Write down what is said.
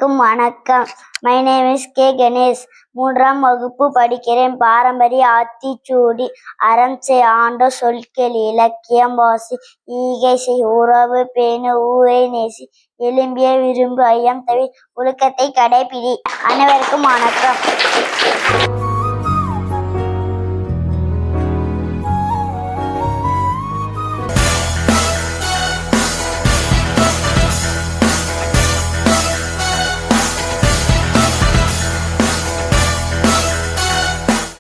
அனைவருக்கும் வணக்கம். My name is K Ganesh. 3ஆம் வகுப்பு படிக்கிறேன். பாரம்பரிய ஆத்திச்சூடி அறம் செய் ஆண்டோர் சொற்கள் இலக்கியம் வாசி ஈகை செய் உறவு பேணு ஊரை நேசி எலும்பிய விரும்பு ஐயம் தவிர ஒழுக்கத்தை கடைபிடி. அனைவருக்கும் வணக்கம்.